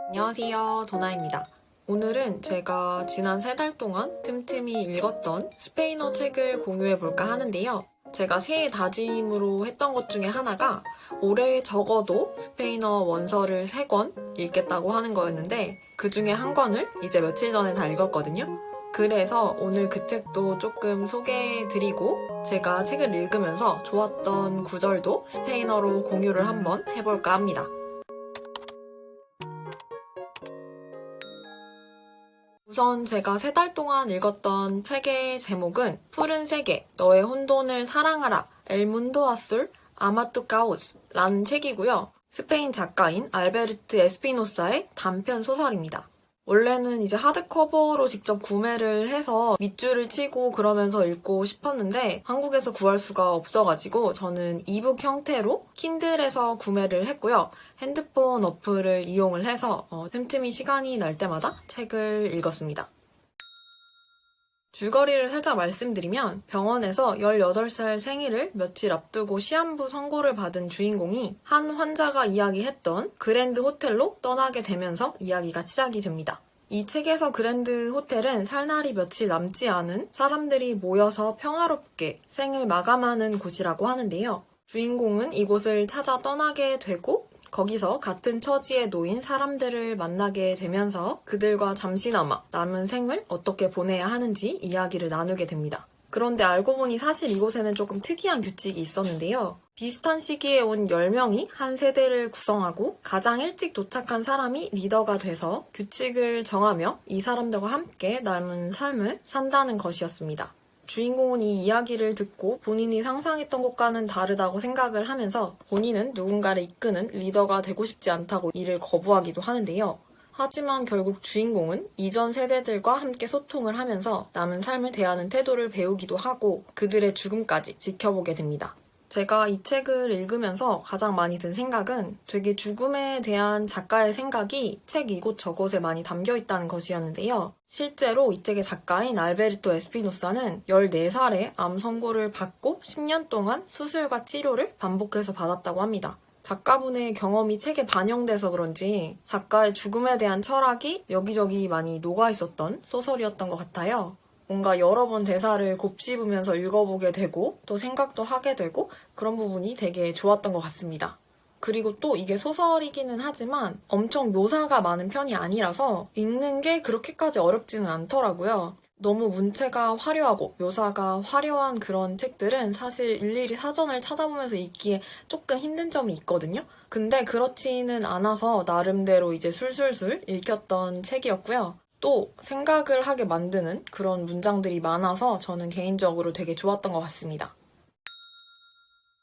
안녕하세요, 도나입니다. 오늘은 제가 지난 3달 동안 틈틈이 읽었던 스페인어 책을 공유해볼까 하는데요. 제가 새해 다짐으로 했던 것 중에 하나가 올해 적어도 스페인어 원서를 3권 읽겠다고 하는 거였는데 그 중에 한 권을 이제 며칠 전에 다 읽었거든요. 그래서 오늘 그 책도 조금 소개해드리고 제가 책을 읽으면서 좋았던 구절도 스페인어로 공유를 한번 해볼까 합니다. 우선 제가 3달 동안 읽었던 책의 제목은 푸른 세계, 너의 혼돈을 사랑하라, 엘 문도 아술, 아마투 카오스 라는 책이고요. 스페인 작가인 알베르트 에스피노사의 단편 소설입니다. 원래는 이제 하드커버로 직접 구매를 해서 밑줄을 치고 그러면서 읽고 싶었는데 한국에서 구할 수가 없어가지고 저는 이북 형태로 킨들에서 구매를 했고요. 핸드폰 어플을 이용을 해서 틈틈이 시간이 날 때마다 책을 읽었습니다. 줄거리를 살짝 말씀드리면 병원에서 18살 생일을 며칠 앞두고 시한부 선고를 받은 주인공이 한 환자가 이야기했던 그랜드 호텔로 떠나게 되면서 이야기가 시작이 됩니다. 이 책에서 그랜드 호텔은 살 날이 며칠 남지 않은 사람들이 모여서 평화롭게 생을 마감하는 곳이라고 하는데요. 주인공은 이곳을 찾아 떠나게 되고 거기서 같은 처지에 놓인 사람들을 만나게 되면서 그들과 잠시나마 남은 생을 어떻게 보내야 하는지 이야기를 나누게 됩니다. 그런데 알고 보니 사실 이곳에는 조금 특이한 규칙이 있었는데요. 비슷한 시기에 온 10명이 한 세대를 구성하고 가장 일찍 도착한 사람이 리더가 돼서 규칙을 정하며 이 사람들과 함께 남은 삶을 산다는 것이었습니다. 주인공은 이 이야기를 듣고 본인이 상상했던 것과는 다르다고 생각을 하면서 본인은 누군가를 이끄는 리더가 되고 싶지 않다고 이를 거부하기도 하는데요. 하지만 결국 주인공은 이전 세대들과 함께 소통을 하면서 남은 삶을 대하는 태도를 배우기도 하고 그들의 죽음까지 지켜보게 됩니다. 제가 이 책을 읽으면서 가장 많이 든 생각은 되게 죽음에 대한 작가의 생각이 책 이곳저곳에 많이 담겨 있다는 것이었는데요. 실제로 이 책의 작가인 알베르토 에스피노사는 14살에 암 선고를 받고 10년 동안 수술과 치료를 반복해서 받았다고 합니다. 작가분의 경험이 책에 반영돼서 그런지 작가의 죽음에 대한 철학이 여기저기 많이 녹아있었던 소설이었던 것 같아요. 뭔가 여러 번 대사를 곱씹으면서 읽어보게 되고 또 생각도 하게 되고 그런 부분이 되게 좋았던 것 같습니다. 그리고 또 이게 소설이기는 하지만 엄청 묘사가 많은 편이 아니라서 읽는 게 그렇게까지 어렵지는 않더라고요. 너무 문체가 화려하고 묘사가 화려한 그런 책들은 사실 일일이 사전을 찾아보면서 읽기에 조금 힘든 점이 있거든요. 근데 그렇지는 않아서 나름대로 이제 술술술 읽혔던 책이었고요. 또 생각을 하게 만드는 그런 문장들이 많아서 저는 개인적으로 되게 좋았던 것 같습니다.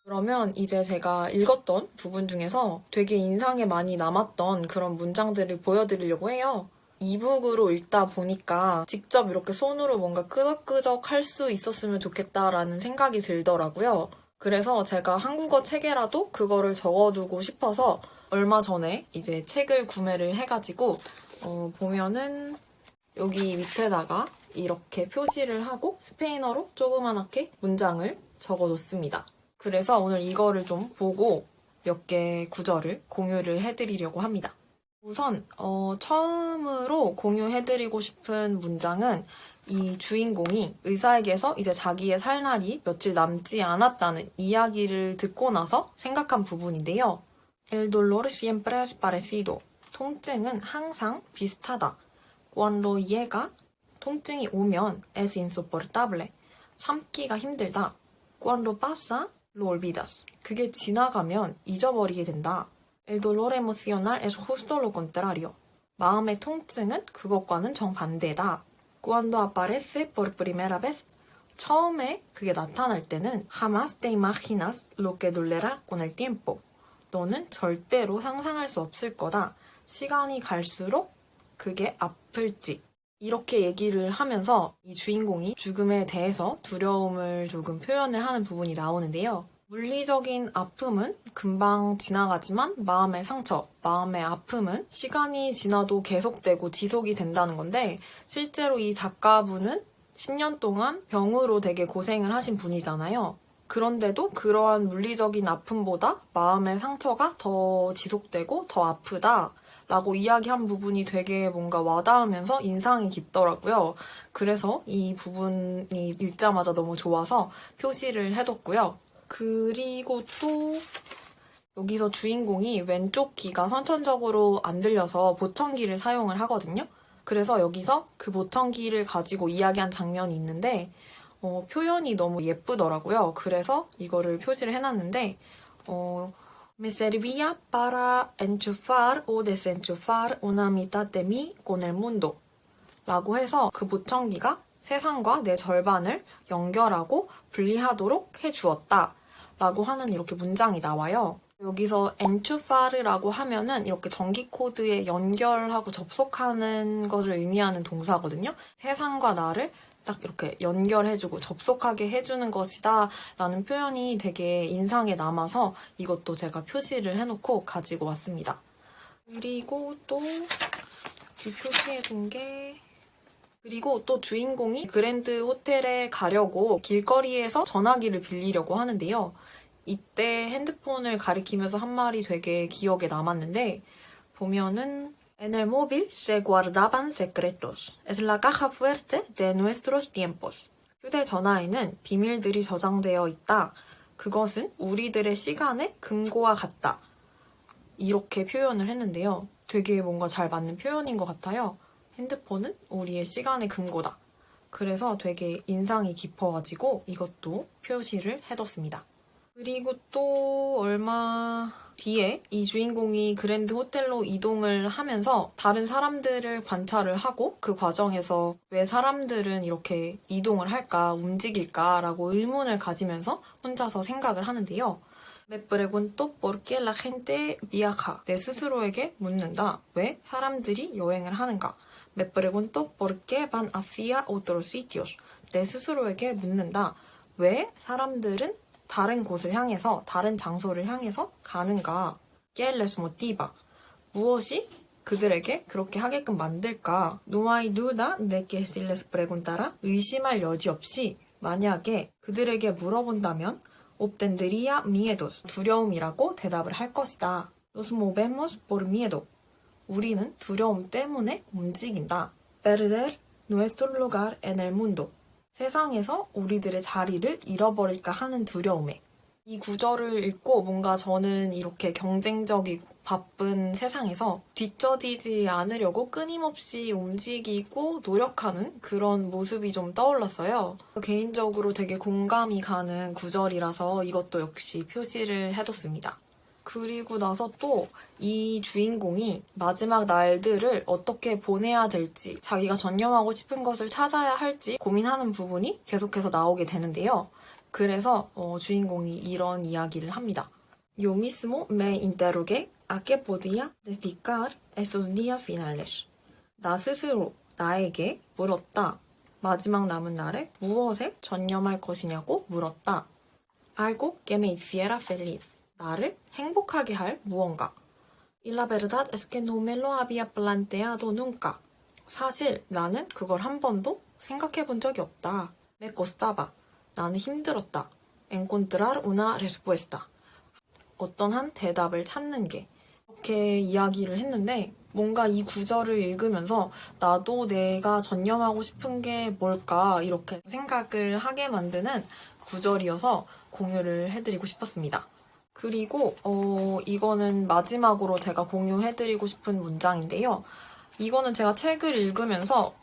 그러면 이제 제가 읽었던 부분 중에서 되게 인상에 많이 남았던 그런 문장들을 보여드리려고 해요. 이북으로 읽다 보니까 직접 이렇게 손으로 뭔가 끄적끄적 할 수 있었으면 좋겠다라는 생각이 들더라고요. 그래서 제가 한국어 책에라도 그거를 적어두고 싶어서 얼마 전에 이제 책을 구매를 해가지고 보면은 여기 밑에다가 이렇게 표시를 하고 스페인어로 조그맣게 문장을 적어뒀습니다. 그래서 오늘 이거를 좀 보고 몇 개 구절을 공유를 해드리려고 합니다. 우선 처음으로 공유해드리고 싶은 문장은 이 주인공이 의사에게서 이제 자기의 살 날이 며칠 남지 않았다는 이야기를 듣고 나서 생각한 부분인데요. El dolor siempre es parecido. 통증은 항상 비슷하다. Cuando llega, 통증이 오면 es insoportable. 참기가 힘들다. Cuando pasa, lo olvidas. 그게 지나가면 잊어버리게 된다. El dolor emocional es justo lo contrario. 마음의 통증은 그것과는 정반대다. Cuando aparece por primera vez, 처음에 그게 나타날 때는 jamás te imaginas lo que dolerá con el tiempo. 너는 절대로 상상할 수 없을 거다. 시간이 갈수록 그게 아플지. 이렇게 얘기를 하면서 이 주인공이 죽음에 대해서 두려움을 조금 표현을 하는 부분이 나오는데요. 물리적인 아픔은 금방 지나가지만 마음의 상처, 마음의 아픔은 시간이 지나도 계속되고 지속이 된다는 건데 실제로 이 작가분은 10년 동안 병으로 되게 고생을 하신 분이잖아요. 그런데도 그러한 물리적인 아픔보다 마음의 상처가 더 지속되고 더 아프다 라고 이야기한 부분이 되게 뭔가 와닿으면서 인상이 깊더라고요. 그래서 이 부분이 읽자마자 너무 좋아서 표시를 해뒀고요. 그리고 또 여기서 주인공이 왼쪽 귀가 선천적으로 안 들려서 보청기를 사용을 하거든요. 그래서 여기서 그 보청기를 가지고 이야기한 장면이 있는데 표현이 너무 예쁘더라고요. 그래서 이거를 표시를 해놨는데 Me servía para enchufar o desenchufar una mitad de mí con el mundo 라고 해서 그 보청기가 세상과 내 절반을 연결하고 분리하도록 해주었다 라고 하는 이렇게 문장이 나와요. 여기서 enchufar라고 하면은 이렇게 전기 코드에 연결하고 접속하는 것을 의미하는 동사거든요. 세상과 나를 딱 이렇게 연결해주고 접속하게 해주는 것이다 라는 표현이 되게 인상에 남아서 이것도 제가 표시를 해놓고 가지고 왔습니다. 그리고 또 표시해둔 게 그리고 또 주인공이 그랜드 호텔에 가려고 길거리에서 전화기를 빌리려고 하는데요. 이때 핸드폰을 가리키면서 한 말이 되게 기억에 남았는데 보면은 En el móvil se guardaban secretos. Es la caja fuerte de nuestros tiempos. 휴대전화에는 비밀들이 저장되어 있다. 그것은 우리들의 시간의 금고와 같다. 이렇게 표현을 했는데요. 되게 뭔가 잘 맞는 표현인 것 같아요. 핸드폰은 우리의 시간의 금고다. 그래서 되게 인상이 깊어가지고 이것도 표시를 해뒀습니다. 그리고 또 얼마 뒤에 이 주인공이 그랜드 호텔로 이동을 하면서 다른 사람들을 관찰을 하고 그 과정에서 왜 사람들은 이렇게 이동을 할까, 움직일까라고 의문을 가지면서 혼자서 생각을 하는데요. Me pregunto por qué la gente viaja. 내 스스로에게 묻는다. 왜 사람들이 여행을 하는가? Me pregunto por qué van hacia otros sitios. 내 스스로에게 묻는다. 왜 사람들은 다른 곳을 향해서, 다른 장소를 향해서 가는가? ¿Qué les motiva? 무엇이 그들에게 그렇게 하게끔 만들까? No hay duda de que si les preguntara, 의심할 여지 없이 만약에 그들에게 물어본다면 obtendría miedos, 두려움이라고 대답을 할 것이다. Nos movemos por miedo. 우리는 두려움 때문에 움직인다. Perder nuestro lugar en el mundo. 세상에서 우리들의 자리를 잃어버릴까 하는 두려움에. 이 구절을 읽고 뭔가 저는 이렇게 경쟁적이고 바쁜 세상에서 뒤처지지 않으려고 끊임없이 움직이고 노력하는 그런 모습이 좀 떠올랐어요. 개인적으로 되게 공감이 가는 구절이라서 이것도 역시 표시를 해뒀습니다. 그리고 나서 또 이 주인공이 마지막 날들을 어떻게 보내야 될지, 자기가 전념하고 싶은 것을 찾아야 할지 고민하는 부분이 계속해서 나오게 되는데요. 그래서 주인공이 이런 이야기를 합니다. Yo mismo me interrogué a qué podía dedicar esos días finales. 나 스스로 나에게 물었다. 마지막 남은 날에 무엇에 전념할 것이냐고 물었다. Algo que me hiciera feliz. 나를 행복하게 할 무언가. Y la verdad es que no me lo había planteado nunca. 사실 나는 그걸 한 번도 생각해 본 적이 없다. Me costaba. 나는 힘들었다. Encontrar una respuesta. 어떤 한 대답을 찾는 게. 이렇게 이야기를 했는데 뭔가 이 구절을 읽으면서 나도 내가 전념하고 싶은 게 뭘까 이렇게 생각을 하게 만드는 구절이어서 공유를 해드리고 싶었습니다. 그리고 이거는 마지막으로 제가 공유해드리고 싶은 문장인데요. 이거는 제가 책을 읽으면서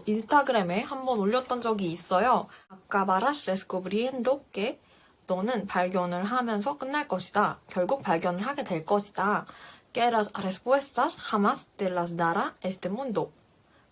인스타그램에 한번 올렸던 적이 있어요. Acabarás descubriendo que 너는 발견을 하면서 끝날 것이다. 결국 발견을 하게 될 것이다. Que las respuestas jamás te las dará este mundo.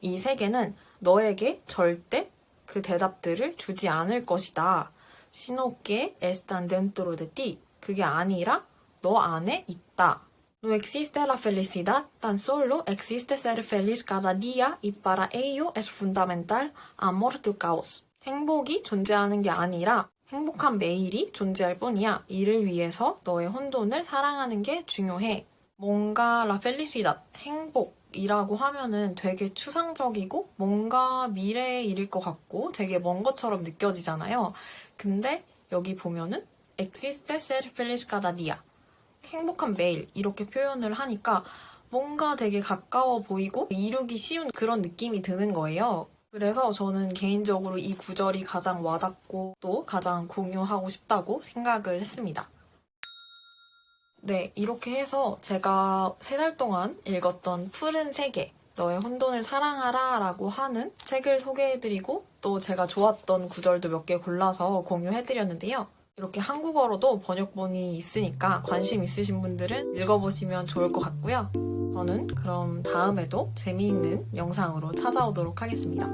이 세계는 너에게 절대 그 대답들을 주지 않을 것이다. Sino que están dentro de ti. 그게 아니라 너 안에 있다. No existe la felicidad, tan solo existe ser feliz cada día y para ello es fundamental amor tu caos. 행복이 존재하는 게 아니라 행복한 매일이 존재할 뿐이야. 이를 위해서 너의 혼돈을 사랑하는 게 중요해. 뭔가 la felicidad, 행복이라고 하면은 되게 추상적이고 뭔가 미래의 일일 것 같고 되게 먼 것처럼 느껴지잖아요. 근데 여기 보면은 existe ser feliz cada día. 행복한 매일 이렇게 표현을 하니까 뭔가 되게 가까워 보이고 이루기 쉬운 그런 느낌이 드는 거예요. 그래서 저는 개인적으로 이 구절이 가장 와닿고 또 가장 공유하고 싶다고 생각을 했습니다. 네, 이렇게 해서 제가 3달 동안 읽었던 푸른 세계, 너의 혼돈을 사랑하라 라고 하는 책을 소개해드리고 또 제가 좋았던 구절도 몇 개 골라서 공유해드렸는데요. 이렇게 한국어로도 번역본이 있으니까 관심 있으신 분들은 읽어보시면 좋을 것 같고요. 저는 그럼 다음에도 재미있는 영상으로 찾아오도록 하겠습니다.